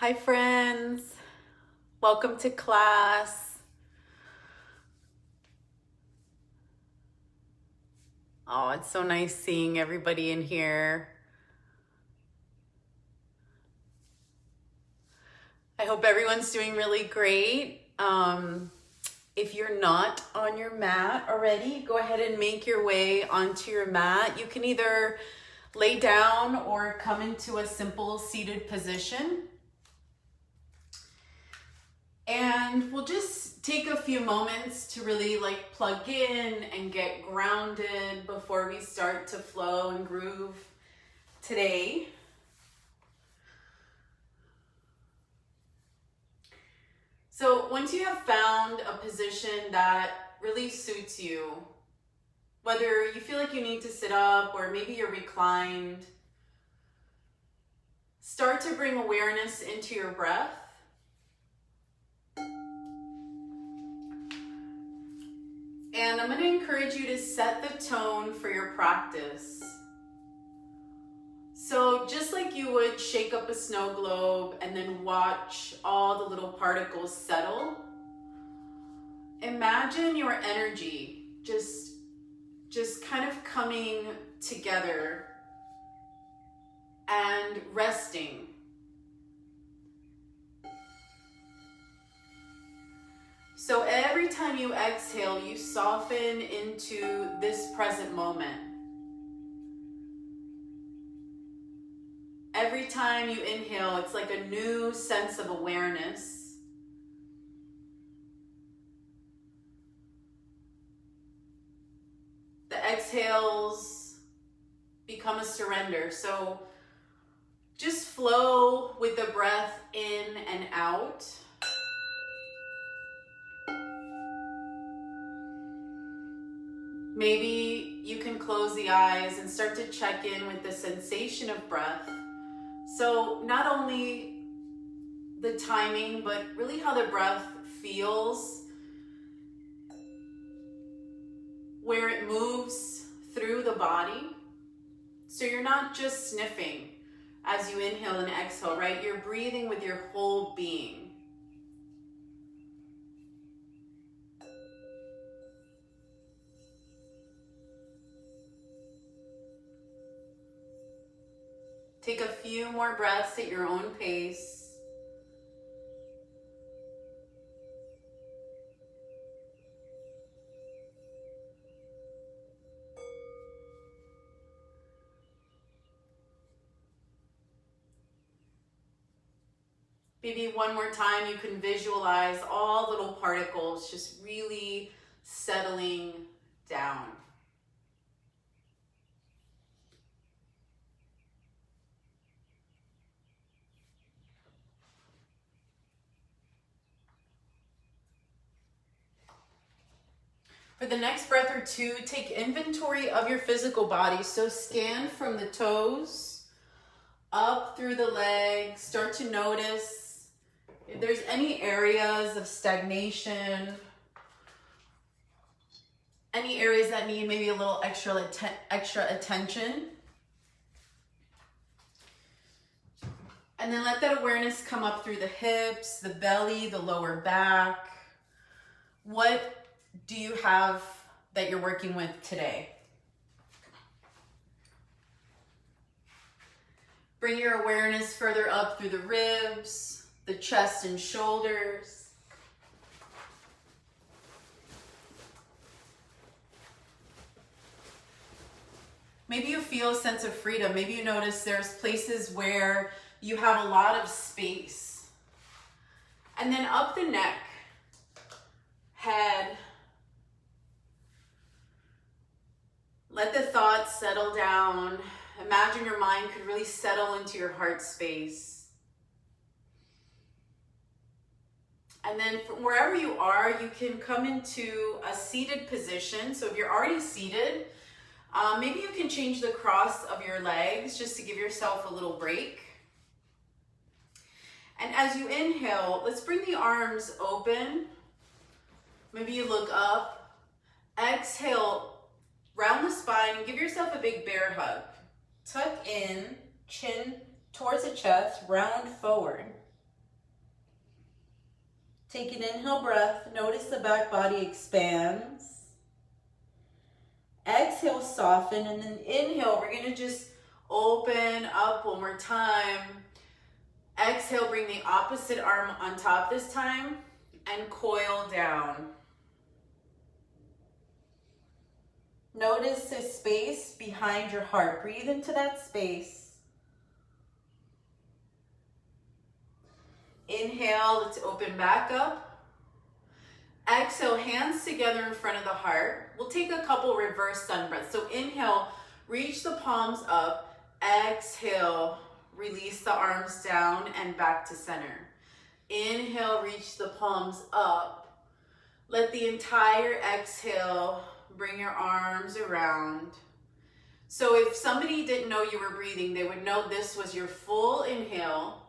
Hi friends, welcome to class. Oh, it's so nice seeing everybody in here. I hope everyone's doing really great. If you're not on your mat already, go ahead and make your way onto your mat. You can either lay down or come into a simple seated position. And we'll just take a few moments to really plug in and get grounded before we start to flow and groove today. So once you have found a position that really suits you, whether you feel like you need to sit up or maybe you're reclined, start to bring awareness into your breath. And I'm going to encourage you to set the tone for your practice. So just like you would shake up a snow globe and then watch all the little particles settle, imagine your energy just kind of coming together and resting. So every time you exhale, you soften into this present moment. Every time you inhale, it's like a new sense of awareness. The exhales become a surrender. So just flow with the breath in and out. Maybe you can close the eyes and start to check in with the sensation of breath. So not only the timing, but really how the breath feels, where it moves through the body. So you're not just sniffing as you inhale and exhale, right? You're breathing with your whole being. Take a few more breaths at your own pace. Maybe one more time you can visualize all little particles just really settling down. For the next breath or two, take inventory of your physical body. So scan from the toes up through the legs. Start to notice if there's any areas of stagnation, any areas that need maybe a little extra attention. And then let that awareness come up through the hips, the belly, the lower back. What do you have that you're working with today? Bring your awareness further up through the ribs, the chest and shoulders. Maybe you feel a sense of freedom. Maybe you notice there's places where you have a lot of space. And then up the neck, head. Let the thoughts settle down. Imagine your mind could really settle into your heart space. And then from wherever you are, you can come into a seated position. So if you're already seated, maybe you can change the cross of your legs just to give yourself a little break. And as you inhale, let's bring the arms open. Maybe you look up. Exhale, round the spine, and give yourself a big bear hug. Tuck in, chin towards the chest, round forward. Take an inhale breath. Notice the back body expands. Exhale, soften, and then inhale. We're going to just open up one more time. Exhale, bring the opposite arm on top this time and coil down. Notice the space behind your heart. Breathe into that space. Inhale, let's open back up. Exhale, hands together in front of the heart. We'll take a couple reverse sun breaths. So inhale, reach the palms up. Exhale, release the arms down and back to center. Inhale, reach the palms up. Let the entire exhale bring your arms around. So if somebody didn't know you were breathing, they would know this was your full inhale.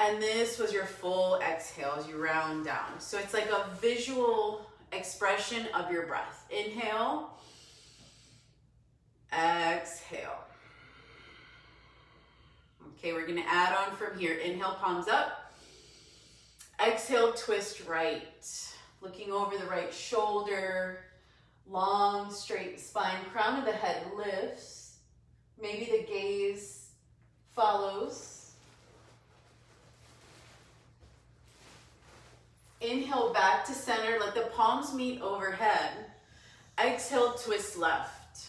And this was your full exhale as you round down. So it's like a visual expression of your breath. Inhale. Exhale. Okay, we're gonna add on from here. Inhale, palms up. Exhale, twist right. Looking over the right shoulder. Long, straight spine. Crown of the head lifts. Maybe the gaze follows. Inhale, back to center. Let the palms meet overhead. Exhale, twist left.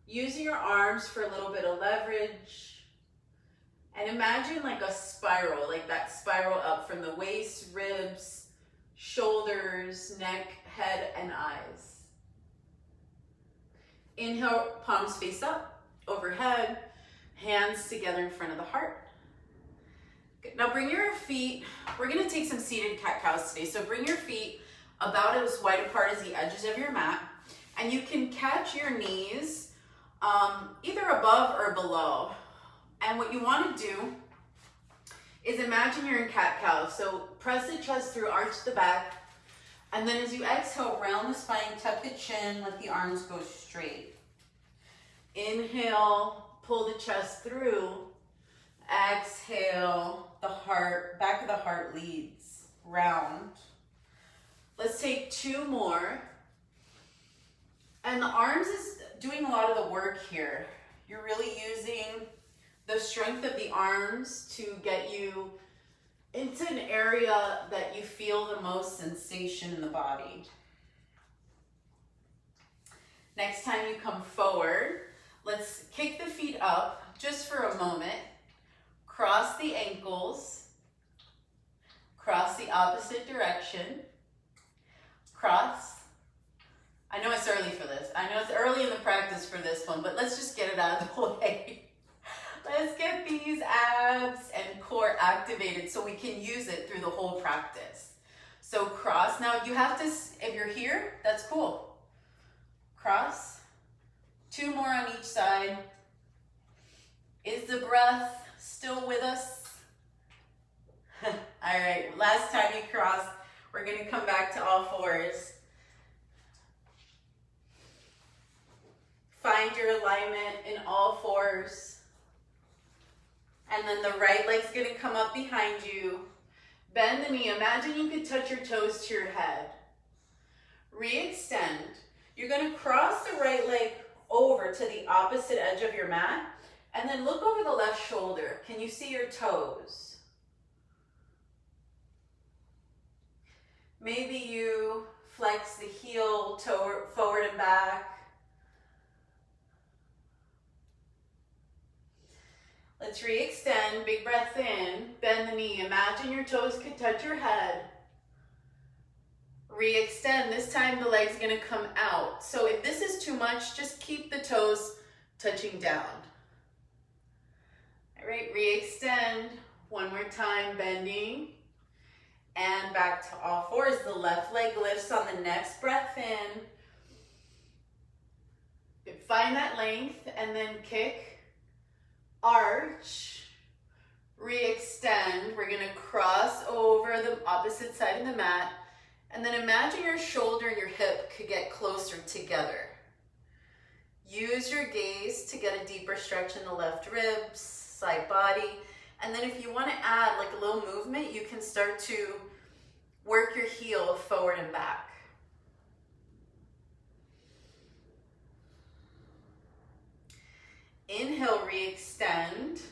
Using your arms for a little bit of leverage. And imagine like a spiral, like that spiral up from the waist, ribs, shoulders, neck, head, and eyes. Inhale, palms face up, overhead, hands together in front of the heart. Good. Now bring your feet, we're gonna take some seated cat-cows today, so bring your feet about as wide apart as the edges of your mat, and you can catch your knees either above or below. And what you want to do is imagine you're in cat-cow. So press the chest through, arch the back, and then as you exhale, round the spine, tuck the chin, let the arms go straight. Inhale, pull the chest through. Exhale, the heart, back of the heart leads, round. Let's take two more. And the arms is doing a lot of the work here. You're really using the strength of the arms to get you into an area that you feel the most sensation in the body. Next time you come forward, let's kick the feet up just for a moment. Cross the ankles. Cross the opposite direction. Cross. I know it's early for this. I know it's early in the practice for this one, but let's just get it out of the way. Let's get these abs and core activated so we can use it through the whole practice. So cross. Now you have to, if you're here, that's cool. Cross. Two more on each side. Is the breath still with us? All right, last time you cross, we're gonna come back to all fours. Find your alignment in all fours. And then the right leg's gonna come up behind you. Bend the knee. Imagine you could touch your toes to your head. Re-extend. You're gonna cross the right leg over to the opposite edge of your mat. And then look over the left shoulder. Can you see your toes? Maybe you flex the heel forward and back. Let's re-extend, big breath in, bend the knee. Imagine your toes could touch your head. Re-extend, this time the leg's gonna come out. So if this is too much, just keep the toes touching down. All right, re-extend, one more time, bending. And back to all fours, the left leg lifts on the next breath in. Find that length and then kick. Arch, re-extend. We're gonna cross over the opposite side of the mat, and then imagine your shoulder and your hip could get closer together. Use your gaze to get a deeper stretch in the left ribs, side body, And then if you want to add like a little movement, you can start to work your heel forward and back. Inhale, re-extend.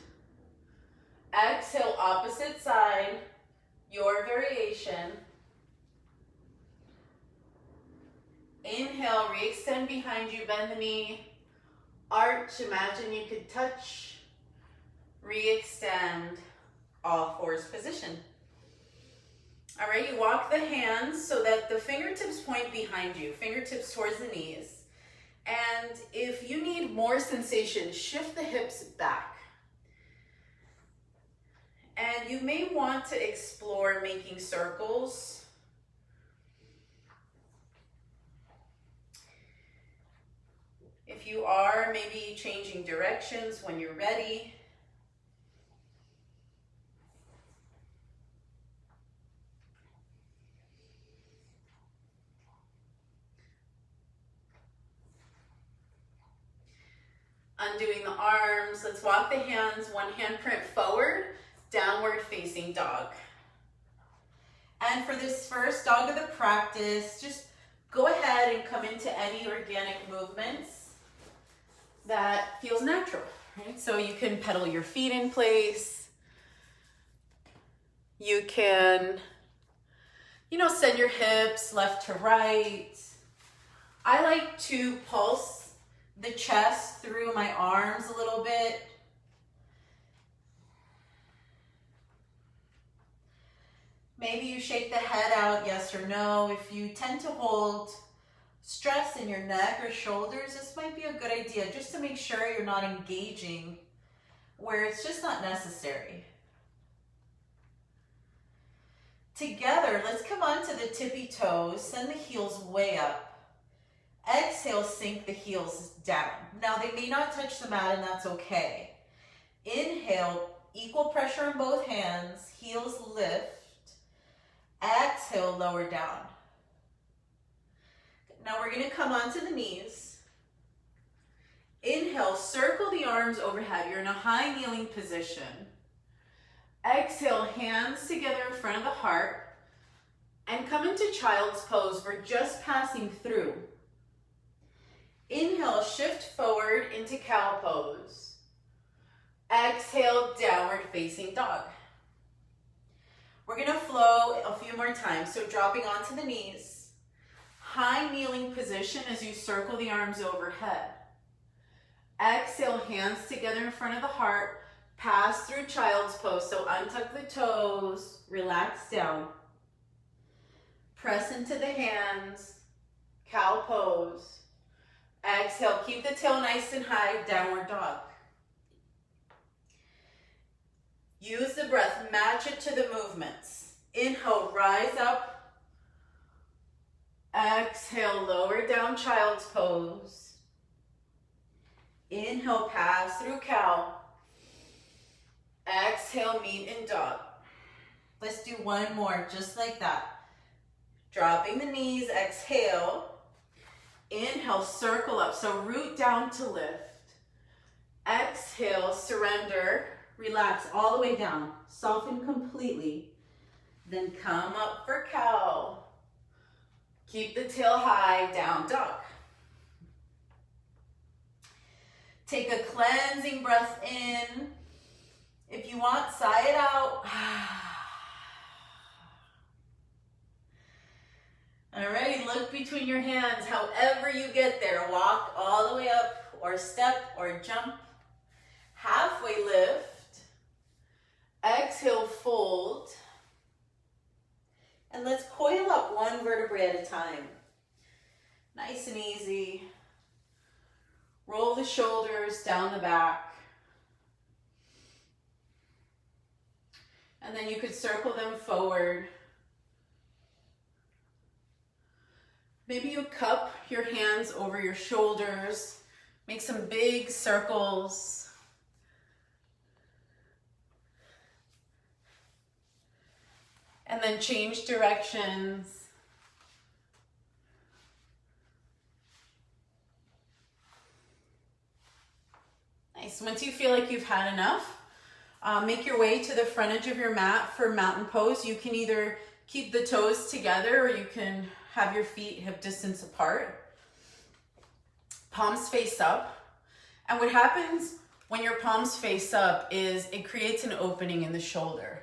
Exhale, opposite side, your variation. Inhale, re-extend behind you, bend the knee. Arch, imagine you could touch. Re-extend, all fours position. All right, you walk the hands so that the fingertips point behind you, fingertips towards the knees. And if you need more sensation, shift the hips back. And you may want to explore making circles. If you are, maybe changing directions when you're ready. Undoing the arms. Let's walk the hands, one handprint forward, downward facing dog. And for this first dog of the practice, just go ahead and come into any organic movements that feels natural, right? So you can pedal your feet in place. You can, send your hips left to right. I like to pulse the chest through my arms a little bit. Maybe you shake the head out, yes or no. If you tend to hold stress in your neck or shoulders, this might be a good idea just to make sure you're not engaging where it's just not necessary. Together, let's come onto the tippy toes, send the heels way up. Exhale, sink the heels down. Now, they may not touch the mat, and that's okay. Inhale, equal pressure in both hands, heels lift. Exhale, lower down. Now we're going to come onto the knees. Inhale, circle the arms overhead. You're in a high kneeling position. Exhale, hands together in front of the heart. And come into child's pose. We're just passing through. Inhale, shift forward into cow pose. Exhale, downward facing dog. We're going to flow a few more times. So dropping onto the knees. High kneeling position as you circle the arms overhead. Exhale, hands together in front of the heart. Pass through child's pose. So untuck the toes, relax down. Press into the hands, cow pose. Exhale, keep the tail nice and high, downward dog. Use the breath, match it to the movements. Inhale, rise up. Exhale, lower down, child's pose. Inhale, pass through cow. Exhale, meet in dog. Let's do one more, just like that. Dropping the knees, exhale. Inhale, circle up, so root down to lift. Exhale, surrender, relax all the way down. Soften completely. Then come up for cow. Keep the tail high, down dog. Take a cleansing breath in. If you want, sigh it out. All right, look between your hands, however you get there. Walk all the way up, or step, or jump. Halfway lift. Exhale, fold. And let's coil up one vertebrae at a time. Nice and easy. Roll the shoulders down the back. And then you could circle them forward. Maybe you cup your hands over your shoulders. Make some big circles. And then change directions. Nice. Once you feel like you've had enough, Make your way to the front edge of your mat for mountain pose. You can either keep the toes together or you can have your feet hip distance apart. Palms face up. And what happens when your palms face up is it creates an opening in the shoulder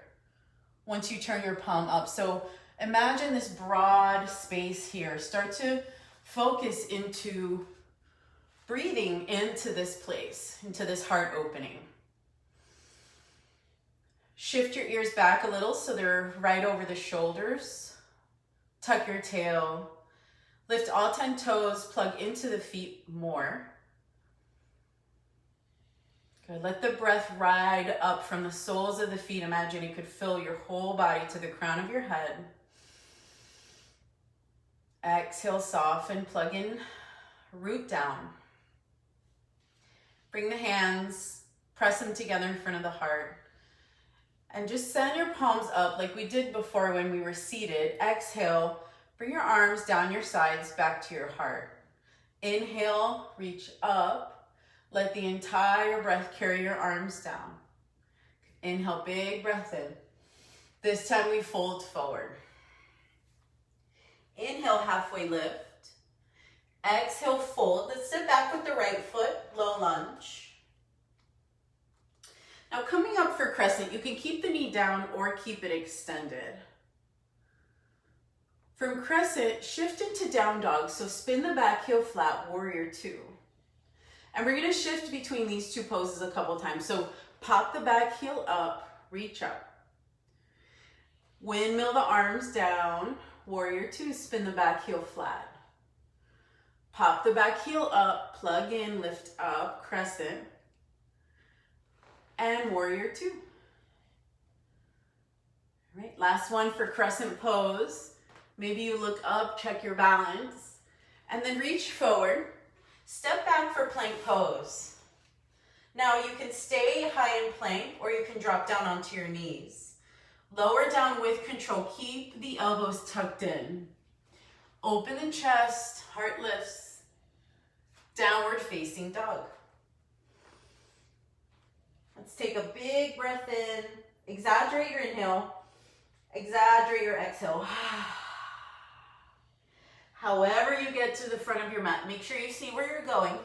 once you turn your palm up. So imagine this broad space here. Start to focus into breathing into this place, into this heart opening. Shift your ears back a little so they're right over the shoulders. Tuck your tail. Lift all 10 toes, plug into the feet more. Good. Let the breath ride up from the soles of the feet. Imagine it could fill your whole body to the crown of your head. Exhale, soften, plug in, root down. Bring the hands, press them together in front of the heart. And just send your palms up like we did before when we were seated. Exhale, bring your arms down your sides back to your heart. Inhale, reach up. Let the entire breath carry your arms down. Inhale, big breath in. This time we fold forward. Inhale, halfway lift. Exhale, fold. Let's sit back with the right foot, low lunge. Now coming up for crescent, you can keep the knee down or keep it extended. From crescent, shift into down dog. So spin the back heel flat, warrior two. And we're gonna shift between these two poses a couple times. So pop the back heel up, reach up. Windmill the arms down, warrior two, spin the back heel flat. Pop the back heel up, plug in, lift up, crescent. And warrior two. All right, last one for crescent pose. Maybe you look up, check your balance, and then reach forward. Step back for plank pose. Now you can stay high in plank or you can drop down onto your knees. Lower down with control. Keep the elbows tucked in. Open the chest, heart lifts. Downward facing dog. Let's take a big breath in. Exaggerate your inhale. Exaggerate your exhale. However you get to the front of your mat, make sure you see where you're going.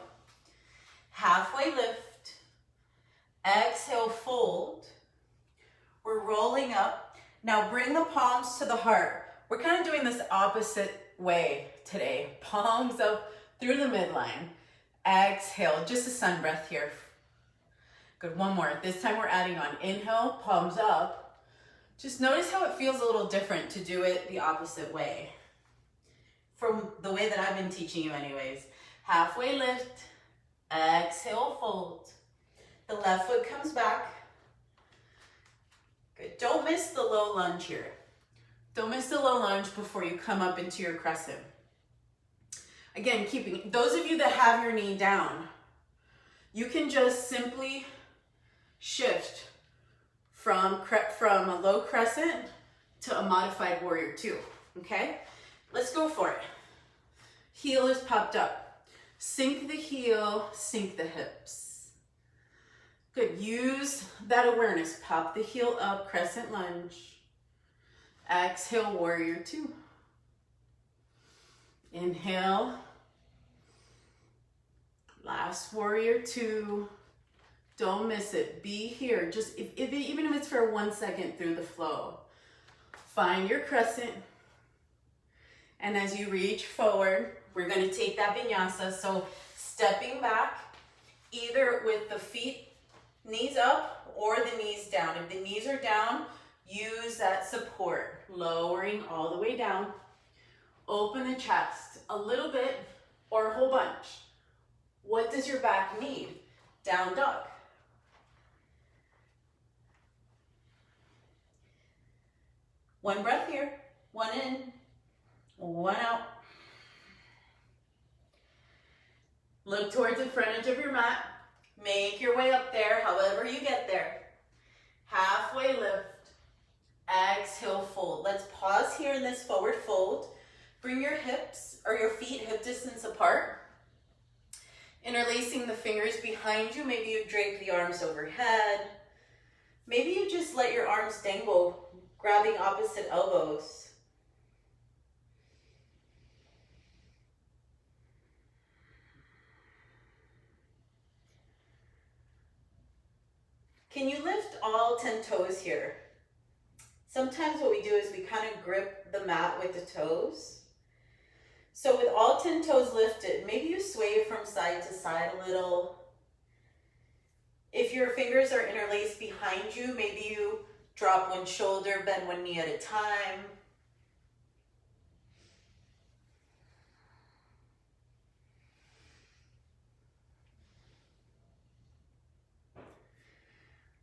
Halfway lift. Exhale, fold. We're rolling up. Now bring the palms to the heart. We're kind of doing this opposite way today. Palms up through the midline. Exhale, just a sun breath here. Good, one more. This time we're adding on. Inhale, palms up. Just notice how it feels a little different to do it the opposite way. From the way that I've been teaching you anyways. Halfway lift. Exhale, fold. The left foot comes back. Good. Don't miss the low lunge here. Don't miss the low lunge before you come up into your crescent. Again, keeping, those of you that have your knee down, you can just simply shift from a low crescent to a modified warrior two, okay? Let's go for it. Heel is popped up. Sink the heel, sink the hips. Good, use that awareness. Pop the heel up, crescent lunge. Exhale, warrior two. Inhale. Last warrior two. Don't miss it. Be here. Just even if it's for 1 second through the flow. Find your crescent. And as you reach forward, we're going to take that vinyasa. So stepping back, either with the feet, knees up or the knees down. If the knees are down, use that support. Lowering all the way down. Open the chest a little bit or a whole bunch. What does your back need? Down dog. One breath here, one in, one out. Look towards the front edge of your mat. Make your way up there, however you get there. Halfway lift. Exhale, fold. Let's pause here in this forward fold. Bring your hips or your feet hip distance apart. Interlacing the fingers behind you. Maybe you drape the arms overhead. Maybe you just let your arms dangle, grabbing opposite elbows. Can you lift all 10 toes here? Sometimes what we do is we kind of grip the mat with the toes. So with all 10 toes lifted, maybe you sway from side to side a little. If your fingers are interlaced behind you, maybe you drop one shoulder, bend one knee at a time.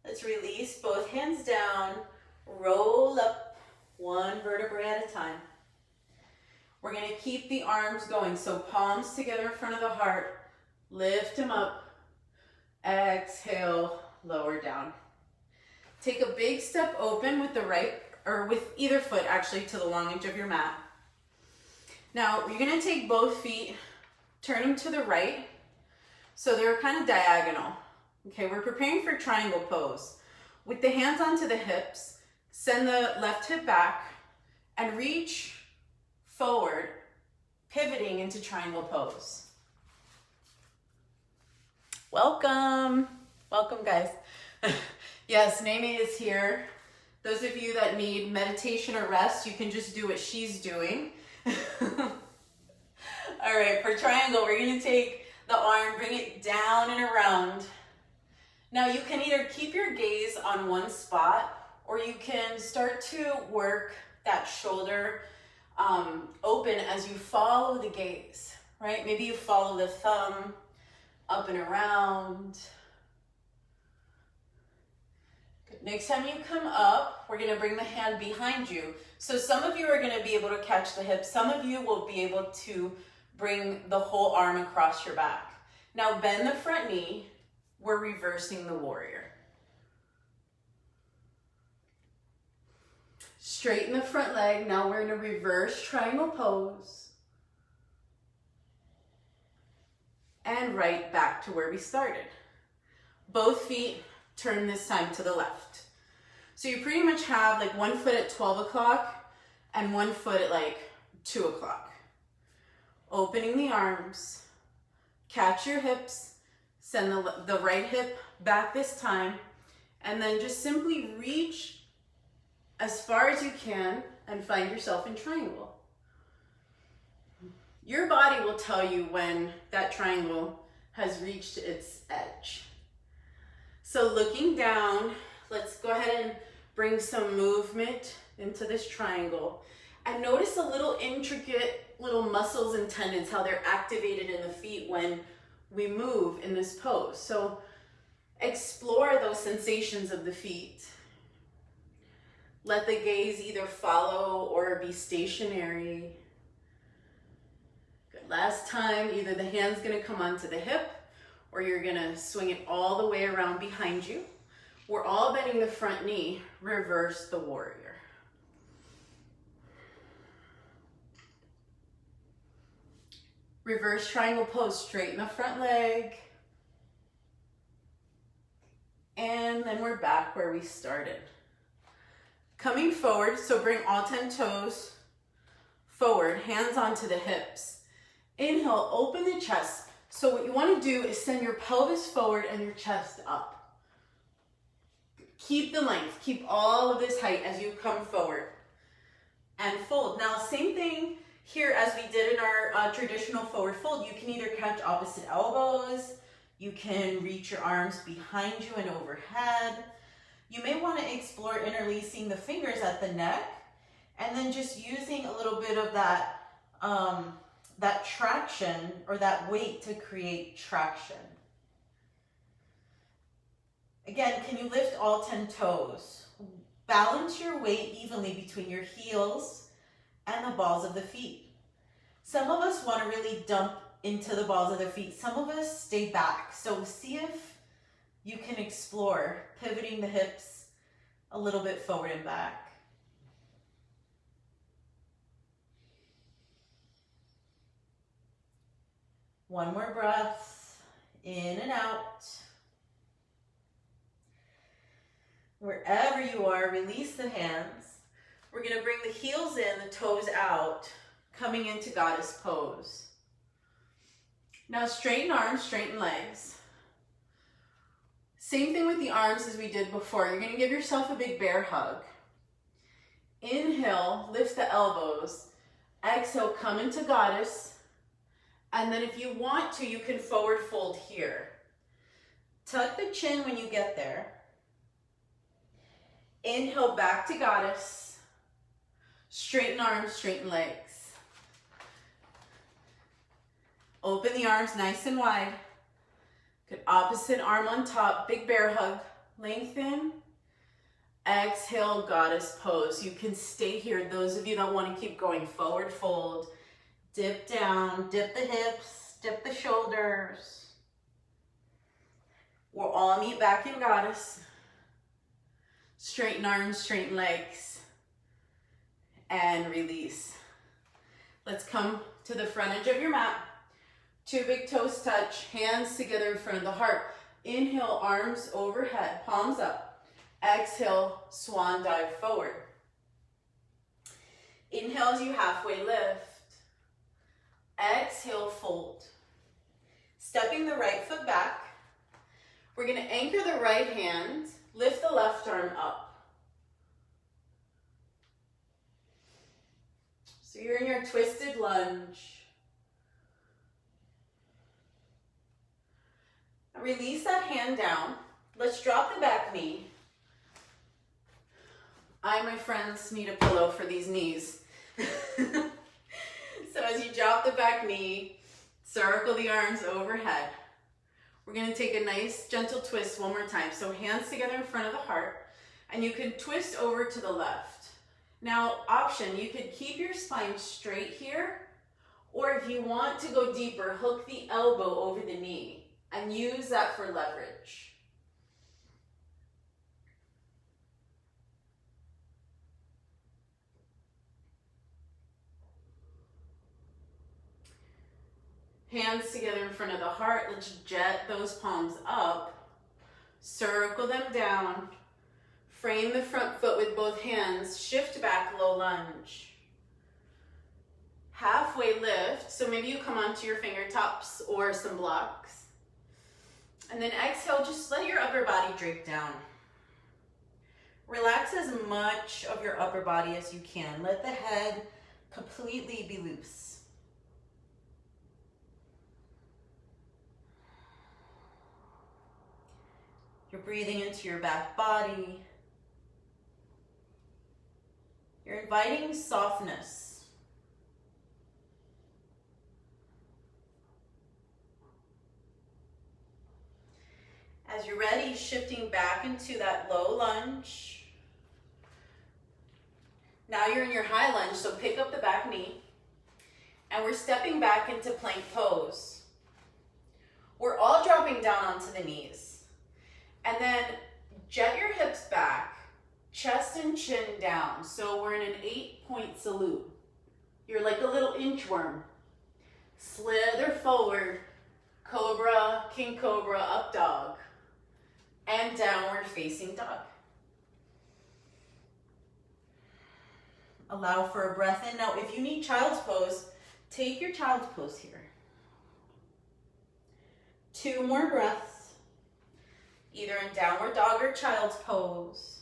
Let's release both hands down, roll up one vertebrae at a time. We're going to keep the arms going, so palms together in front of the heart, lift them up, exhale, lower down. Take a big step open with the right, or with either foot actually, to the long edge of your mat. Now you're going to take both feet, turn them to the right, so they're kind of diagonal. Okay, we're preparing for triangle pose. With the hands onto the hips, send the left hip back and reach forward, pivoting into triangle pose. Welcome. Welcome, guys. Yes, Nene is here. Those of you that need meditation or rest, you can just do what she's doing. All right, for triangle, we're going to take the arm, bring it down and around. Now you can either keep your gaze on one spot, or you can start to work that shoulder open as you follow the gaze, right? Maybe you follow the thumb up and around. Good. Next time you come up, we're gonna bring the hand behind you. So some of you are gonna be able to catch the hip. Some of you will be able to bring the whole arm across your back. Now bend the front knee. We're reversing the warrior. Straighten the front leg. Now we're in a reverse triangle pose. And right back to where we started. Both feet turn this time to the left. So you pretty much have like one foot at 12 o'clock and one foot at like 2 o'clock. Opening the arms, catch your hips, send the right hip back this time, and then just simply reach as far as you can and find yourself in triangle. Your body will tell you when that triangle has reached its edge. So looking down, let's go ahead and bring some movement into this triangle. And notice the little intricate little muscles and tendons, how they're activated in the feet when we move in this pose. So explore those sensations of the feet. Let the gaze either follow or be stationary. Good. Last time, either the hand's gonna come onto the hip or you're gonna swing it all the way around behind you. We're all bending the front knee. Reverse the warrior. Reverse triangle pose, straighten the front leg. And then we're back where we started. Coming forward, so bring all 10 toes forward, hands onto the hips. Inhale, open the chest. So what you want to do is send your pelvis forward and your chest up. Keep the length, keep all of this height as you come forward. And fold. Now, same thing here as we did in our traditional forward fold. You can either catch opposite elbows, you can reach your arms behind you and overhead. You may want to explore interlacing the fingers at the neck and then just using a little bit of that, that traction or that weight to create traction. Again, can you lift all 10 toes? Balance your weight evenly between your heels and the balls of the feet. Some of us want to really dump into the balls of the feet. Some of us stay back. So see if you can explore pivoting the hips a little bit forward and back. One more breath, in and out. Wherever you are, release the hands. We're going to bring the heels in, the toes out, coming into goddess pose. Now straighten arms, straighten legs. Same thing with the arms as we did before. You're going to give yourself a big bear hug. Inhale, lift the elbows. Exhale, come into goddess. And then if you want to, you can forward fold here. Tuck the chin when you get there. Inhale, back to goddess. Straighten arms, straighten legs. Open the arms nice and wide. Good, opposite arm on top, big bear hug. Lengthen. Exhale, goddess pose. You can stay here. Those of you that want to keep going, forward fold. Dip down, dip the hips, dip the shoulders. We'll all meet back in goddess. Straighten arms, straighten legs. And release. Let's come to the front edge of your mat. Two big toes touch, hands together in front of the heart. Inhale, arms overhead, palms up. Exhale, swan dive forward. Inhale as you halfway lift. Exhale, fold. Stepping the right foot back. We're going to anchor the right hand, lift the left arm up. So you're in your twisted lunge. Release that hand down. Let's drop the back knee. I, my friends, need a pillow for these knees. So as you drop the back knee, circle the arms overhead. We're going to take a nice gentle twist one more time. So hands together in front of the heart, and you can twist over to the left. Now, option, you could keep your spine straight here, or if you want to go deeper, hook the elbow over the knee and use that for leverage. Hands together in front of the heart. Let's jet those palms up. Circle them down. Frame the front foot with both hands. Shift back, low lunge. Halfway lift. So maybe you come onto your fingertips or some blocks. And then exhale, just let your upper body drape down. Relax as much of your upper body as you can. Let the head completely be loose. You're breathing into your back body. You're inviting softness. As you're ready, shifting back into that low lunge. Now you're in your high lunge, so pick up the back knee. And we're stepping back into plank pose. We're all dropping down onto the knees. And then jet your hips back, chest and chin down. So we're in an 8-point salute. You're like a little inchworm. Slither forward, cobra, king cobra, up dog. And downward facing dog. Allow for a breath in. Now, if you need child's pose, take your child's pose here. 2 more breaths, either in downward dog or child's pose.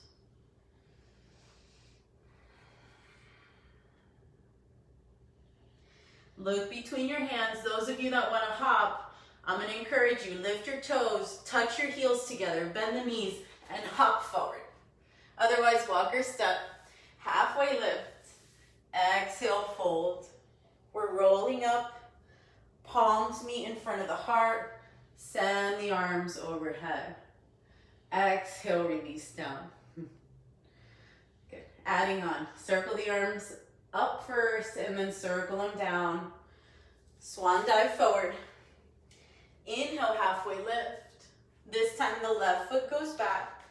Look between your hands. Those of you that want to hop, I'm going to encourage you, lift your toes, touch your heels together, bend the knees, and hop forward. Otherwise, walk or step, halfway lift, exhale, fold. We're rolling up, palms meet in front of the heart, send the arms overhead. Exhale, release down. Good. Adding on, circle the arms up first and then circle them down. Swan dive forward. Inhale, halfway lift. This time the left foot goes back.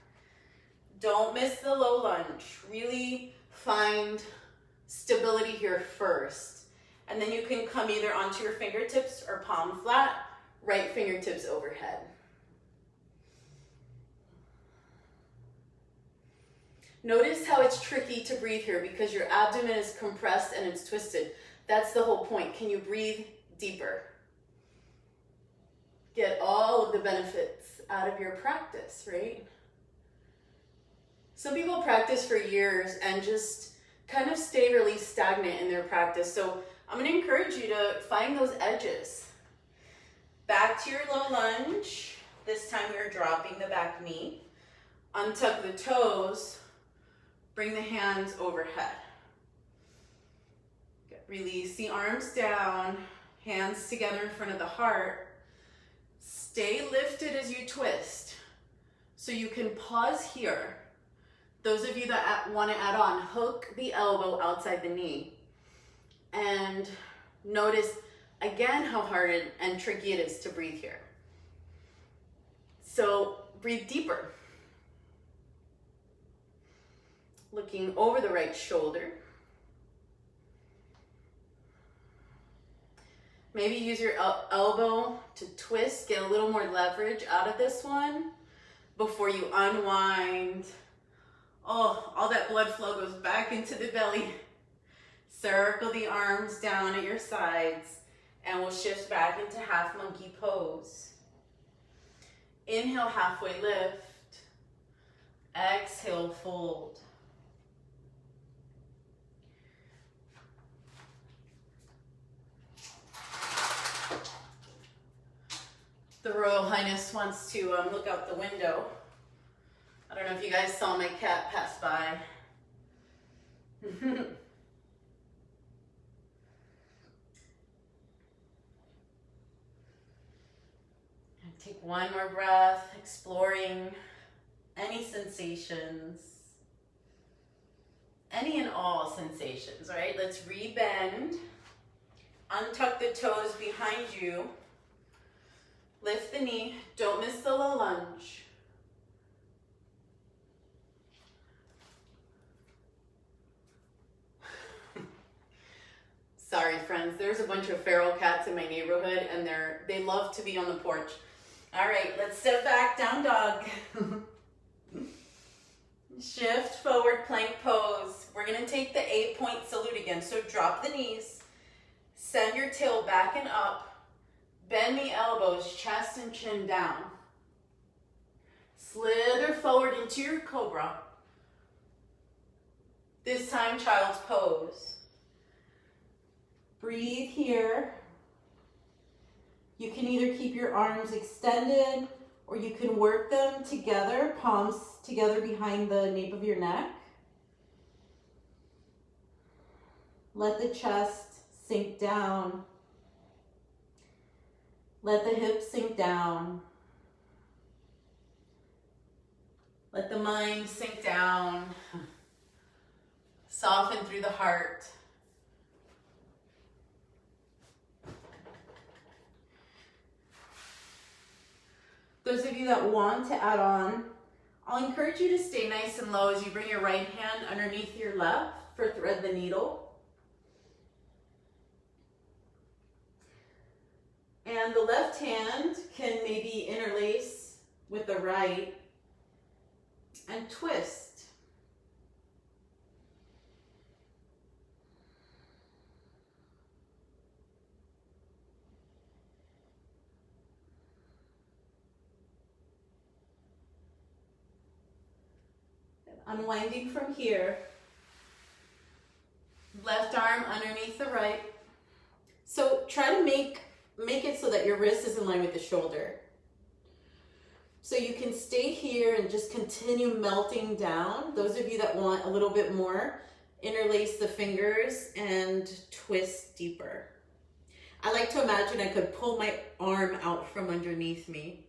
Don't miss the low lunge. Really find stability here first. And then you can come either onto your fingertips or palm flat, right fingertips overhead. Notice how it's tricky to breathe here because your abdomen is compressed and it's twisted. That's the whole point. Can you breathe deeper? Get all of the benefits out of your practice, right? Some people practice for years and just kind of stay really stagnant in their practice. So I'm going to encourage you to find those edges. Back to your low lunge. This time you're dropping the back knee. Untuck the toes. Bring the hands overhead. Release the arms down. Hands together in front of the heart. Stay lifted as you twist. So you can pause here. Those of you that want to add on, hook the elbow outside the knee. And notice again how hard and tricky it is to breathe here. So breathe deeper. Looking over the right shoulder. Maybe use your elbow to twist, get a little more leverage out of this one before you unwind. Oh, all that blood flow goes back into the belly. Circle the arms down at your sides and we'll shift back into half monkey pose. Inhale, halfway lift. Exhale, fold. The Royal Highness wants to look out the window. I don't know if you guys saw my cat pass by. Take one more breath, exploring any sensations, any and all sensations, right? Let's rebend, untuck the toes behind you, lift the knee, don't miss the low lunge. Sorry friends, there's a bunch of feral cats in my neighborhood and they love to be on the porch. All right, let's step back, down dog. Shift forward, plank pose. We're gonna take the 8-point salute again. So drop the knees, send your tail back and up, bend the elbows, chest and chin down. Slither forward into your cobra. This time, child's pose. Breathe here. You can either keep your arms extended or you can work them together, palms together behind the nape of your neck. Let the chest sink down. Let the hips sink down. Let the mind sink down. Soften through the heart. Those of you that want to add on, I'll encourage you to stay nice and low as you bring your right hand underneath your left for thread the needle. And the left hand can maybe interlace with the right and twist. Unwinding from here. Left arm underneath the right. So try to make it so that your wrist is in line with the shoulder. So you can stay here and just continue melting down. Those of you that want a little bit more, interlace the fingers and twist deeper. I like to imagine I could pull my arm out from underneath me.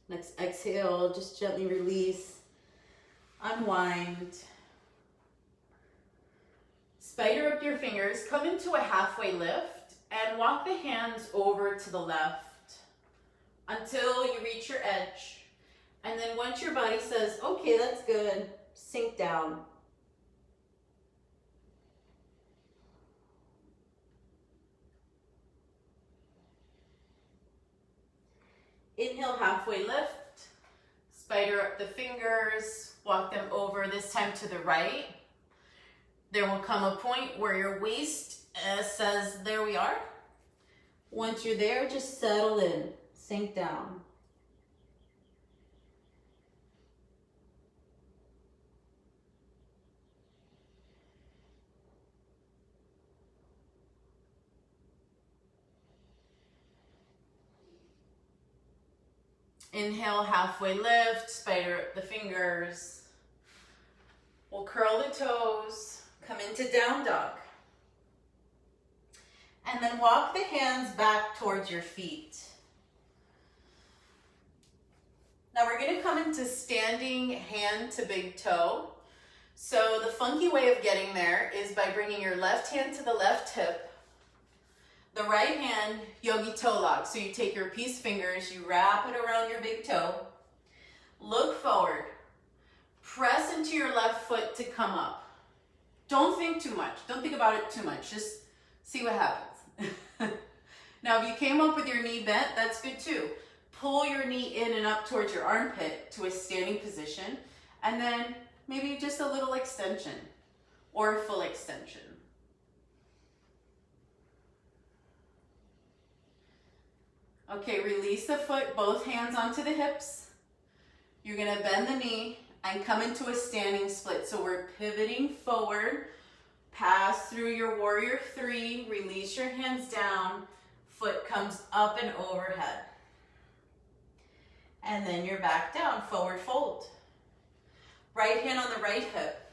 Next exhale, just gently release, unwind. Spider up your fingers, come into a halfway lift and walk the hands over to the left until you reach your edge. And then once your body says, okay, that's good, sink down. Inhale, halfway lift. Spider up the fingers, walk them over, this time to the right. There will come a point where your waist says, there we are. Once you're there, just settle in, sink down. Inhale, halfway lift, spider up the fingers. We'll curl the toes, come into down dog. And then walk the hands back towards your feet. Now we're gonna come into standing hand to big toe. So the funky way of getting there is by bringing your left hand to the left hip, the right hand, yogi toe lock. So you take your peace fingers, you wrap it around your big toe, look forward, press into your left foot to come up. Don't think too much. Don't think about it too much. Just see what happens. Now, if you came up with your knee bent, that's good too. Pull your knee in and up towards your armpit to a standing position, and then maybe just a little extension or a full extension. Okay, release the foot, both hands onto the hips. You're gonna bend the knee and come into a standing split. So we're pivoting forward, pass through your warrior three, release your hands down, foot comes up and overhead. And then you're back down, forward fold. Right hand on the right hip.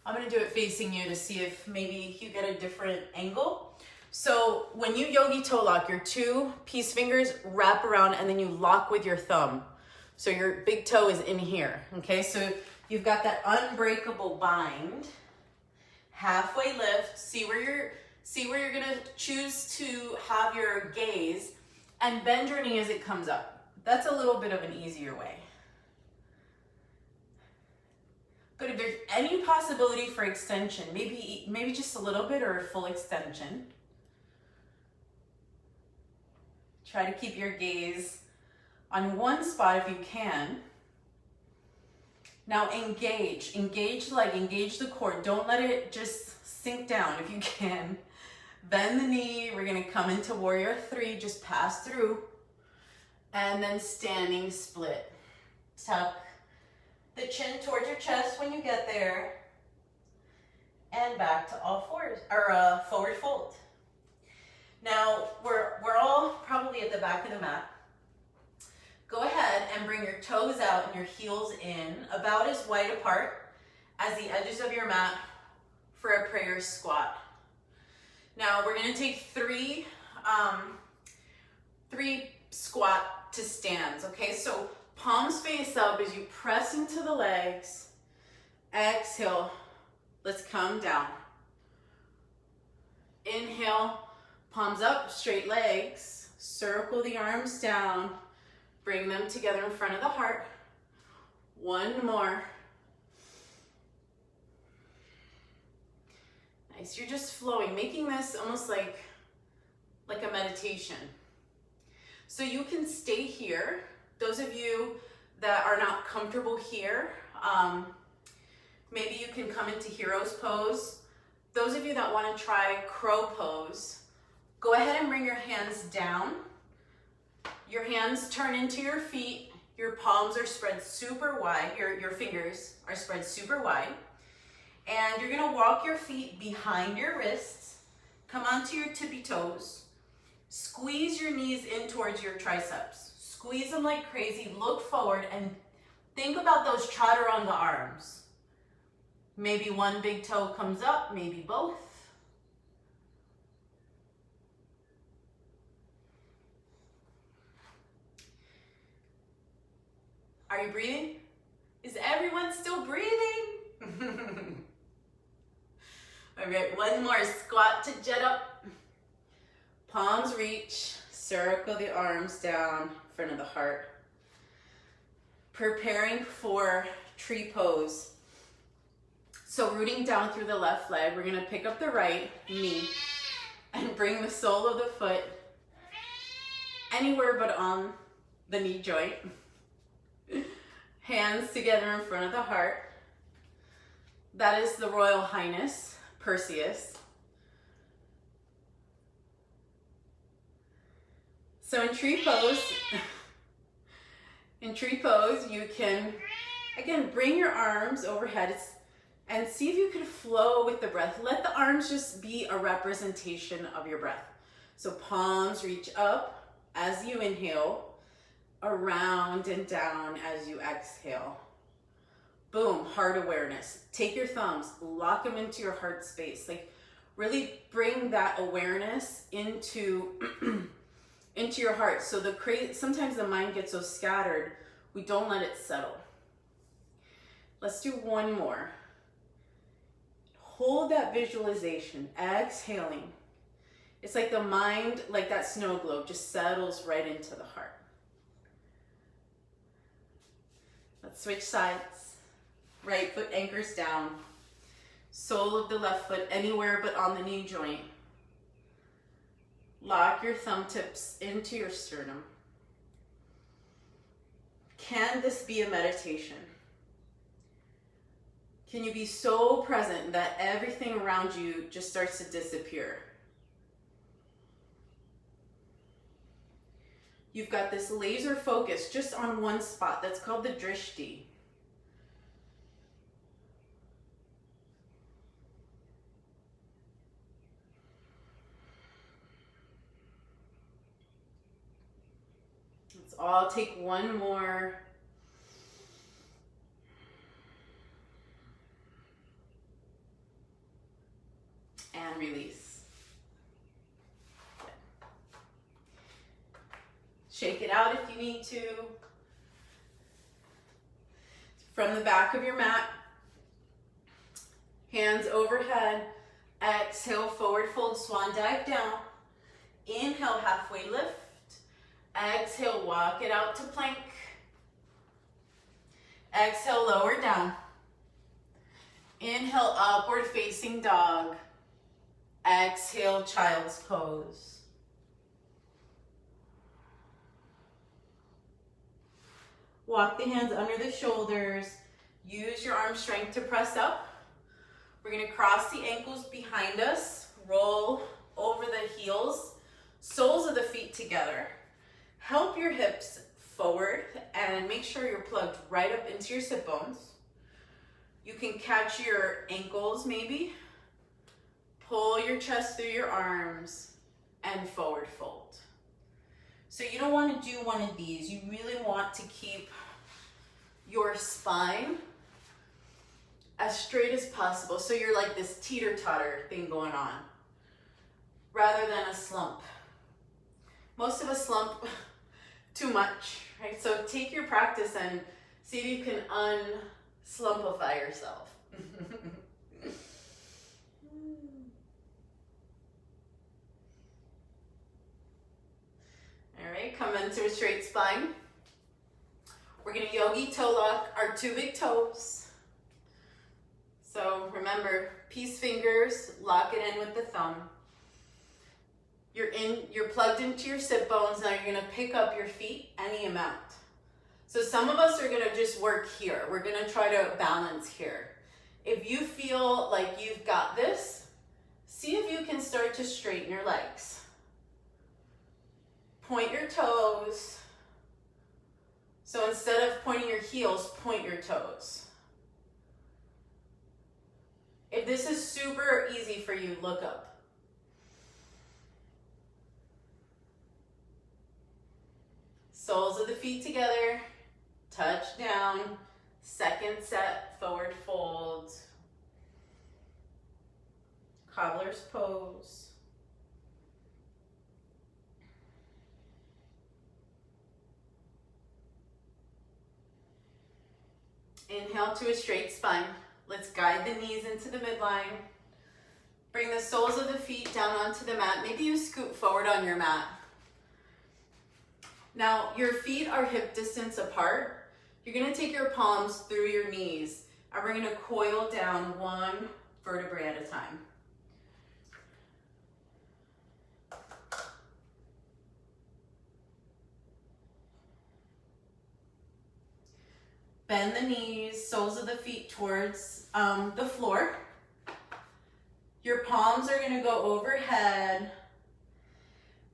I'm gonna do it facing you to see if maybe you get a different angle. So when you yogi toe lock, your two peace fingers wrap around and then you lock with your thumb. So your big toe is in here, okay? So you've got that unbreakable bind. Halfway lift, see where you're gonna choose to have your gaze, and bend your knee as it comes up. That's a little bit of an easier way. But if there's any possibility for extension, maybe just a little bit or a full extension. Try to keep your gaze on one spot if you can. Now engage the leg, engage the core. Don't let it just sink down if you can. Bend the knee, we're gonna come into warrior three, just pass through. And then standing split. Tuck the chin towards your chest when you get there. And back to all fours, or forward fold. Now, we're all probably at the back of the mat. Go ahead and bring your toes out and your heels in, about as wide apart as the edges of your mat for a prayer squat. Now, we're gonna take three squat to stands, okay? So palms face up as you press into the legs. Exhale, let's come down. Inhale. Palms up, straight legs, circle the arms down, bring them together in front of the heart. One more. Nice, you're just flowing, making this almost like a meditation. So you can stay here. Those of you that are not comfortable here, maybe you can come into hero's pose. Those of you that want to try crow pose, go ahead and bring your hands down. Your hands turn into your feet. Your palms are spread super wide. Your fingers are spread super wide. And you're gonna walk your feet behind your wrists. Come onto your tippy toes. Squeeze your knees in towards your triceps. Squeeze them like crazy. Look forward and think about those chaturanga arms. Maybe one big toe comes up, maybe both. Are you breathing? Is everyone still breathing? All right, one more. Squat to jet up. Palms reach. Circle the arms down in front of the heart. Preparing for tree pose. So rooting down through the left leg, we're gonna pick up the right knee and bring the sole of the foot anywhere but on the knee joint. Hands together in front of the heart. That is the Royal Highness, Perseus. So in tree pose, you can, again, bring your arms overhead and see if you can flow with the breath. Let the arms just be a representation of your breath. So palms reach up as you inhale, around and down as you exhale. Boom, heart awareness. Take your thumbs, lock them into your heart space. Like really bring that awareness into into your heart. So sometimes the mind gets so scattered, we don't let it settle. Let's do one more. Hold that visualization, exhaling. It's like the mind, like that snow globe, just settles right into the heart. Let's switch sides. Right foot anchors down. Sole of the left foot anywhere but on the knee joint. Lock your thumb tips into your sternum. Can this be a meditation? Can you be so present that everything around you just starts to disappear? You've got this laser focus just on one spot. That's called the drishti. Let's all take one more. And release. Shake it out if you need to. From the back of your mat, hands overhead. Exhale, forward fold, swan dive down. Inhale, halfway lift. Exhale, walk it out to plank. Exhale, lower down. Inhale, upward facing dog. Exhale, child's pose. Walk the hands under the shoulders. Use your arm strength to press up. We're going to cross the ankles behind us. Roll over the heels. Soles of the feet together. Help your hips forward and make sure you're plugged right up into your sit bones. You can catch your ankles maybe. Pull your chest through your arms and forward fold. So you don't want to do one of these. You really want to keep your spine as straight as possible. So you're like this teeter-totter thing going on rather than a slump. Most of us slump too much, right? So take your practice and see if you can unslumpify yourself. All right, come into a straight spine. We're gonna yogi toe lock our two big toes. So remember, peace fingers, lock it in with the thumb. You're plugged into your sit bones. Now you're gonna pick up your feet any amount. So some of us are gonna just work here. We're gonna try to balance here. If you feel like you've got this, see if you can start to straighten your legs. Point your toes. So instead of pointing your heels, point your toes. If this is super easy for you, look up. Soles of the feet together, touch down, second set, forward fold, cobbler's pose. Inhale to a straight spine. Let's guide the knees into the midline. Bring the soles of the feet down onto the mat. Maybe you scoot forward on your mat. Now, your feet are hip distance apart. You're gonna take your palms through your knees, and we're gonna coil down one vertebrae at a time. Bend the knees, soles of the feet towards the floor. Your palms are going to go overhead.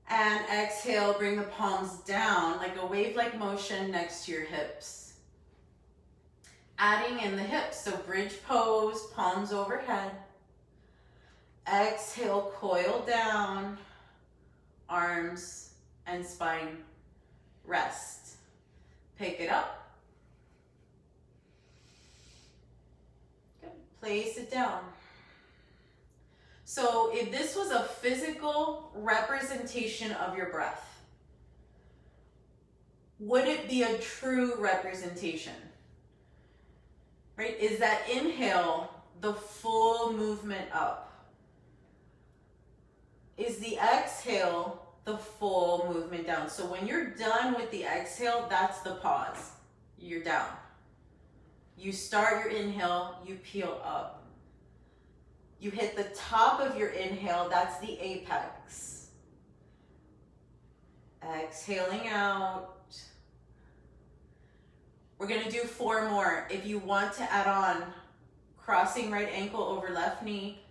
And exhale, bring the palms down like a wave-like motion next to your hips. Adding in the hips, so bridge pose, palms overhead. Exhale, coil down, arms and spine rest. Pick it up. Good. Place it down. So if this was a physical representation of your breath, would it be a true representation? Right? Is that inhale the full movement up? Is the exhale the full movement down? So when you're done with the exhale, that's the pause. You're down. You start your inhale, you peel up. You hit the top of your inhale, that's the apex. Exhaling out. We're gonna do 4 more. If you want to add on, crossing right ankle over left knee,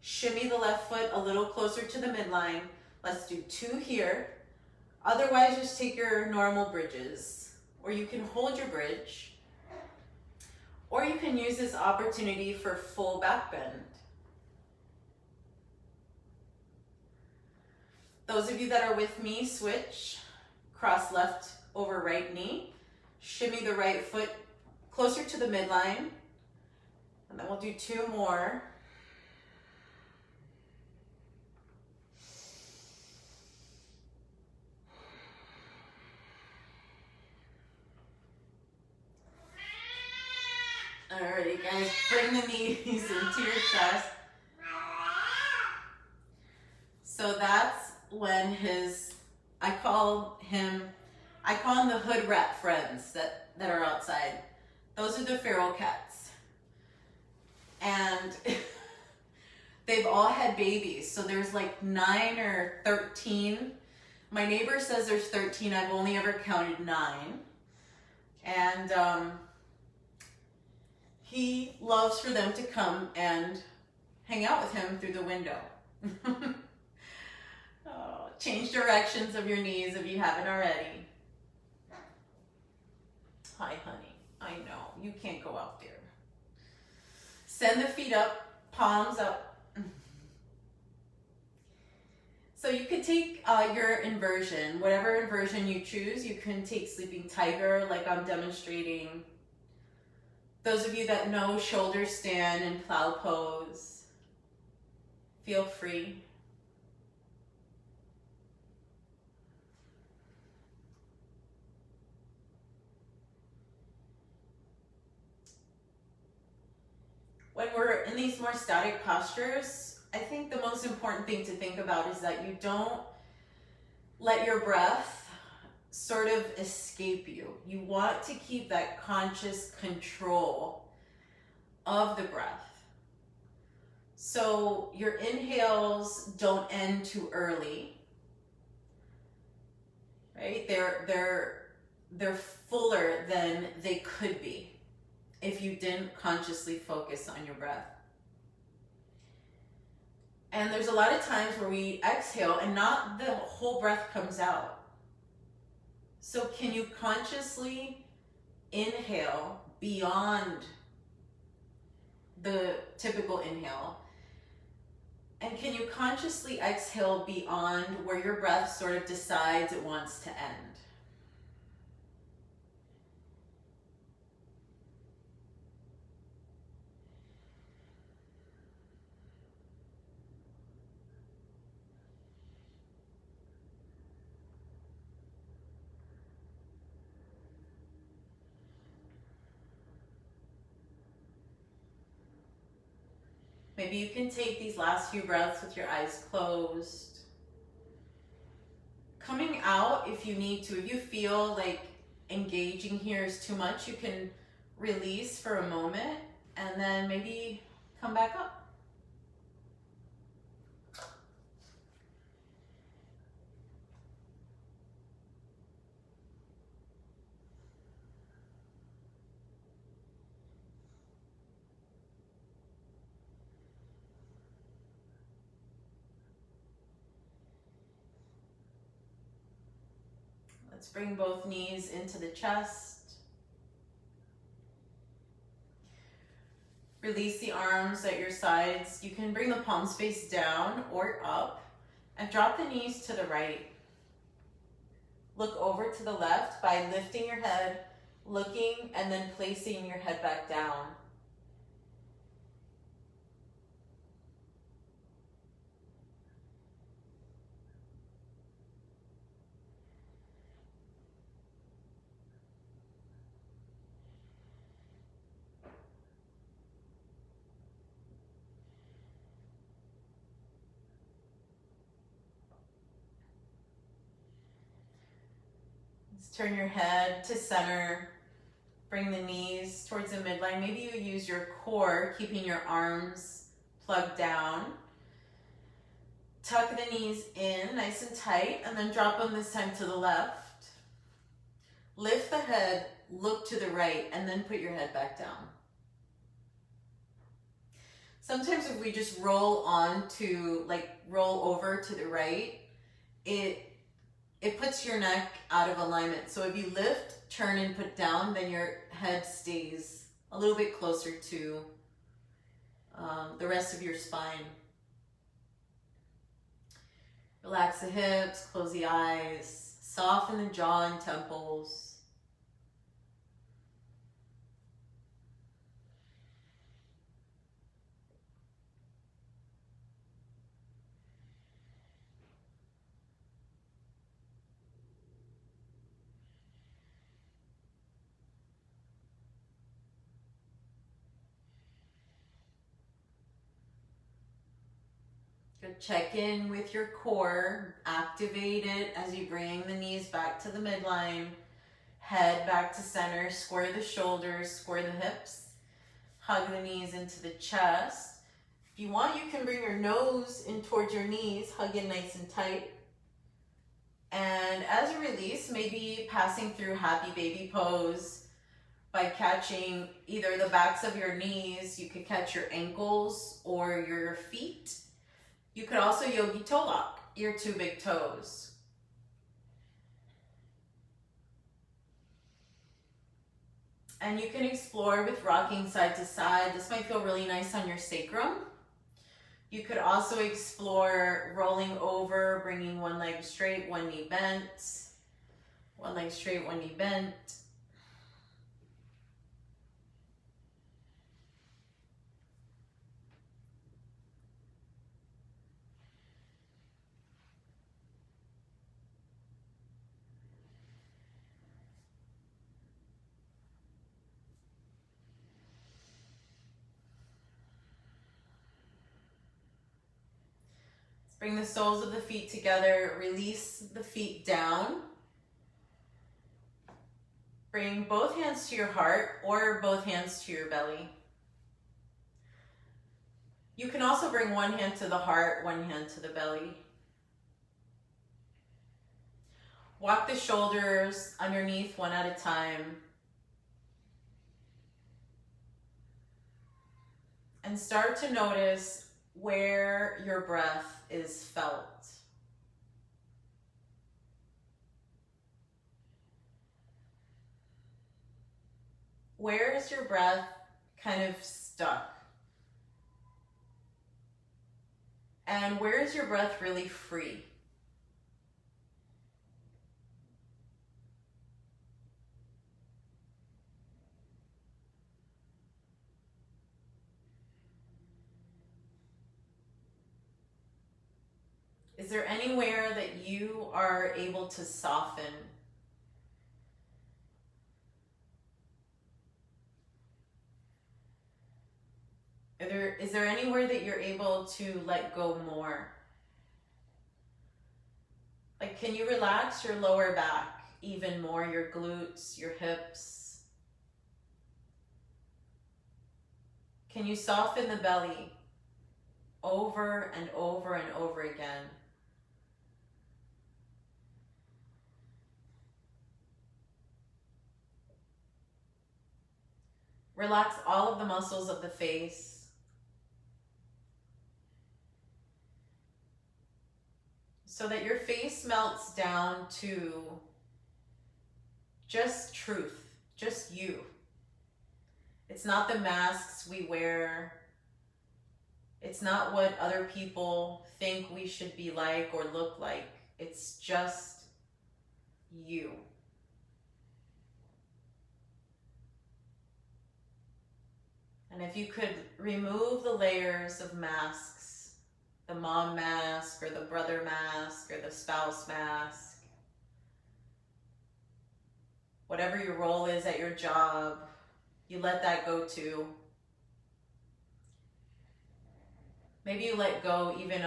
shimmy the left foot a little closer to the midline. Let's do 2 here. Otherwise, just take your normal bridges, or you can hold your bridge, or you can use this opportunity for full back bend. Those of you that are with me, switch. Cross left over right knee. Shimmy the right foot closer to the midline. And then we'll do 2 more. Alrighty, guys, bring the knees into your chest. So that's when I call him the hood rat friends that are outside. Those are the feral cats. And they've all had babies. So there's like 9 or 13. My neighbor says there's 13. I've only ever counted 9. And he loves for them to come and hang out with him through the window. Oh, change directions of your knees if you haven't already. Hi, honey. I know. You can't go out there. Send the feet up, palms up. So you could take your inversion, whatever inversion you choose. You can take sleeping tiger like I'm demonstrating. Those of you that know shoulder stand and plow pose, feel free. When we're in these more static postures, I think the most important thing to think about is that you don't let your breath sort of escape you. You want to keep that conscious control of the breath. So your inhales don't end too early, right? They're fuller than they could be if you didn't consciously focus on your breath. And there's a lot of times where we exhale and not the whole breath comes out. So can you consciously inhale beyond the typical inhale? And can you consciously exhale beyond where your breath sort of decides it wants to end? Maybe you can take these last few breaths with your eyes closed. Coming out if you need to. If you feel like engaging here is too much, you can release for a moment and then maybe come back up. Let's bring both knees into the chest. Release the arms at your sides. You can bring the palms face down or up and drop the knees to the right. Look over to the left by lifting your head, looking, and then placing your head back down. Let's turn your head to center. Bring the knees towards the midline. Maybe you use your core, keeping your arms plugged down. Tuck the knees in nice and tight, and then drop them this time to the left. Lift the head, look to the right, and then put your head back down. Sometimes if we just roll over to the right, it puts your neck out of alignment. So if you lift, turn, and put down, then your head stays a little bit closer to the rest of your spine. Relax the hips, close the eyes, soften the jaw and temples. Good. Check in with your core. Activate it as you bring the knees back to the midline. Head back to center. Square the shoulders, square the hips. Hug the knees into the chest. If you want, you can bring your nose in towards your knees. Hug it nice and tight. And as you release, maybe passing through happy baby pose by catching either the backs of your knees. You could catch your ankles or your feet. You could also yogi toe lock your two big toes. And you can explore with rocking side to side. This might feel really nice on your sacrum. You could also explore rolling over, bringing one leg straight, one knee bent. One leg straight, one knee bent. Bring the soles of the feet together, release the feet down. Bring both hands to your heart or both hands to your belly. You can also bring one hand to the heart, one hand to the belly. Walk the shoulders underneath one at a time. And start to notice where your breath is felt. Where is your breath kind of stuck? And where is your breath really free? Is there anywhere that you are able to soften? Is there anywhere that you're able to let go more? Like, can you relax your lower back even more, your glutes, your hips? Can you soften the belly over and over and over again? Relax all of the muscles of the face. So that your face melts down to just truth, just you. It's not the masks we wear. It's not what other people think we should be like or look like. It's just you. And if you could remove the layers of masks, the mom mask or the brother mask or the spouse mask, whatever your role is at your job, you let that go too. Maybe you let go even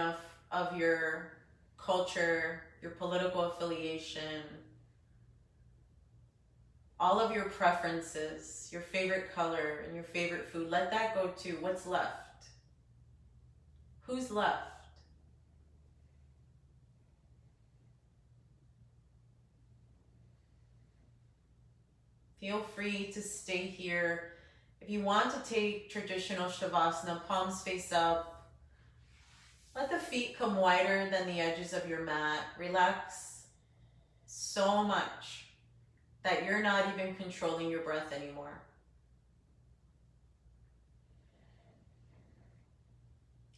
of your culture, your political affiliation, all of your preferences, your favorite color and your favorite food. Let that go too. What's left? Who's left? Feel free to stay here. If you want to take traditional Shavasana, palms face up. Let the feet come wider than the edges of your mat. Relax so much that you're not even controlling your breath anymore.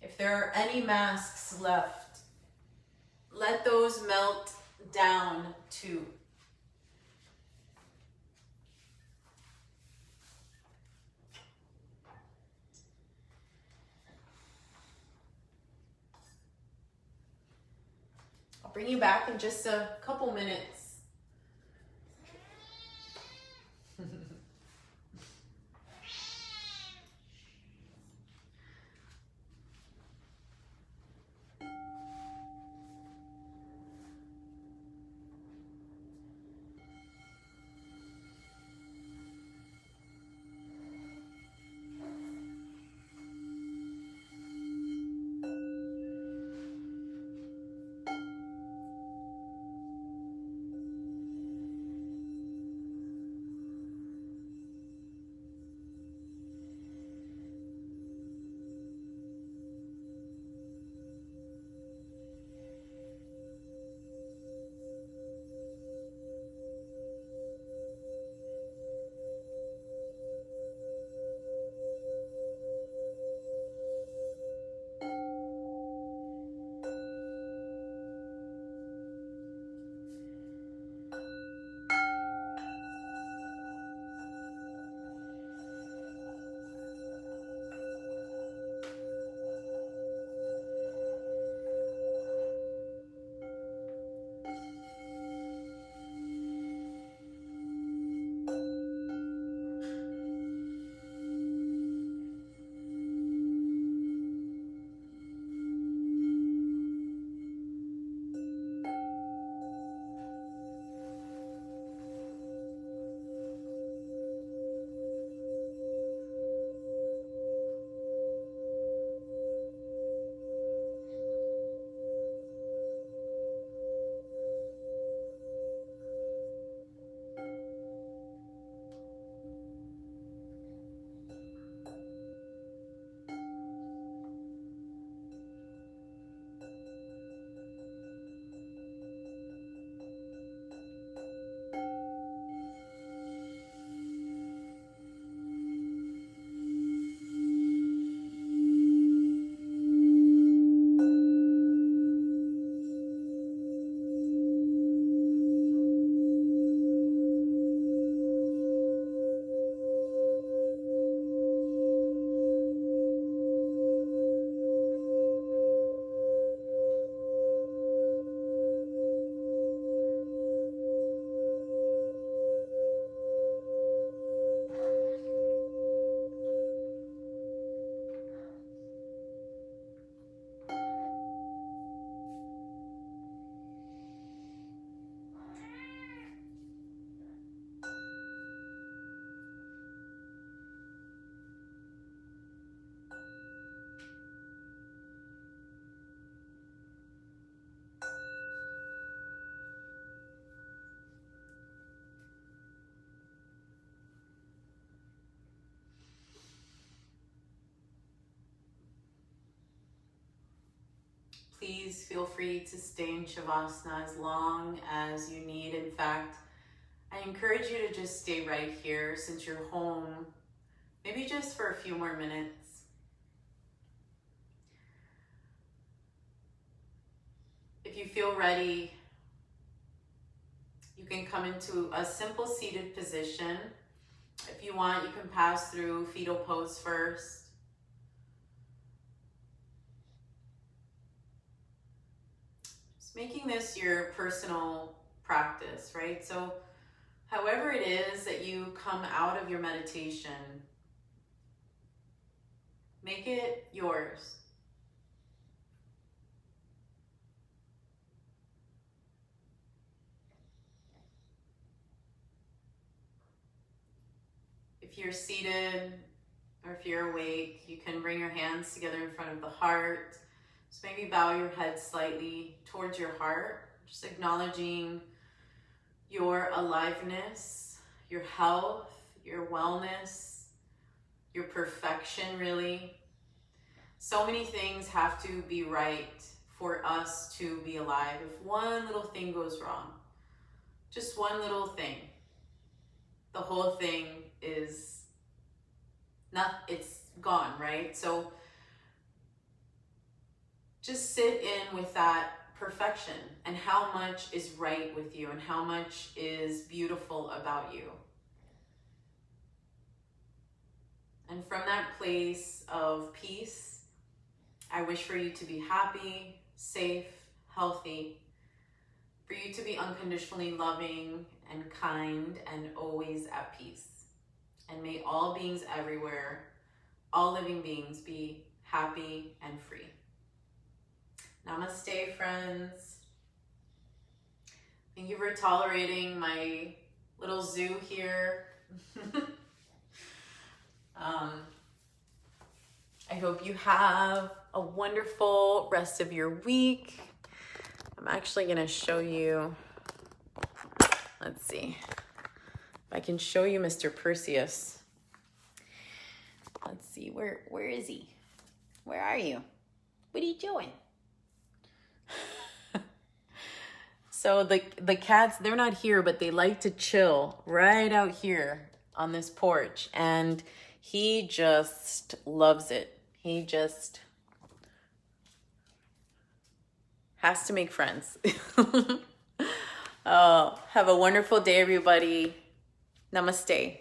If there are any masks left, let those melt down too. I'll bring you back in just a couple minutes. Please feel free to stay in Shavasana as long as you need. In fact, I encourage you to just stay right here since you're home, maybe just for a few more minutes. If you feel ready, you can come into a simple seated position. If you want, you can pass through fetal pose first. Just making this your personal practice, right? So however it is that you come out of your meditation, make it yours. If you're seated or if you're awake, you can bring your hands together in front of the heart. Just maybe bow your head slightly towards your heart, just acknowledging your aliveness, your health, your wellness, your perfection, really. So many things have to be right for us to be alive. If one little thing goes wrong, just one little thing, the whole thing is it's gone, right? So just sit in with that perfection and how much is right with you and how much is beautiful about you. And from that place of peace, I wish for you to be happy, safe, healthy, for you to be unconditionally loving and kind and always at peace. And may all beings everywhere, all living beings, be happy and free. Namaste, friends. Thank you for tolerating my little zoo here. I hope you have a wonderful rest of your week. I'm actually going to show you, let's see, if I can show you Mr. Perseus. Let's see, where is he? Where are you? What are you doing? So the cats, they're not here, but they like to chill right out here on this porch. And he just loves it. He just has to make friends. Oh, have a wonderful day, everybody. Namaste.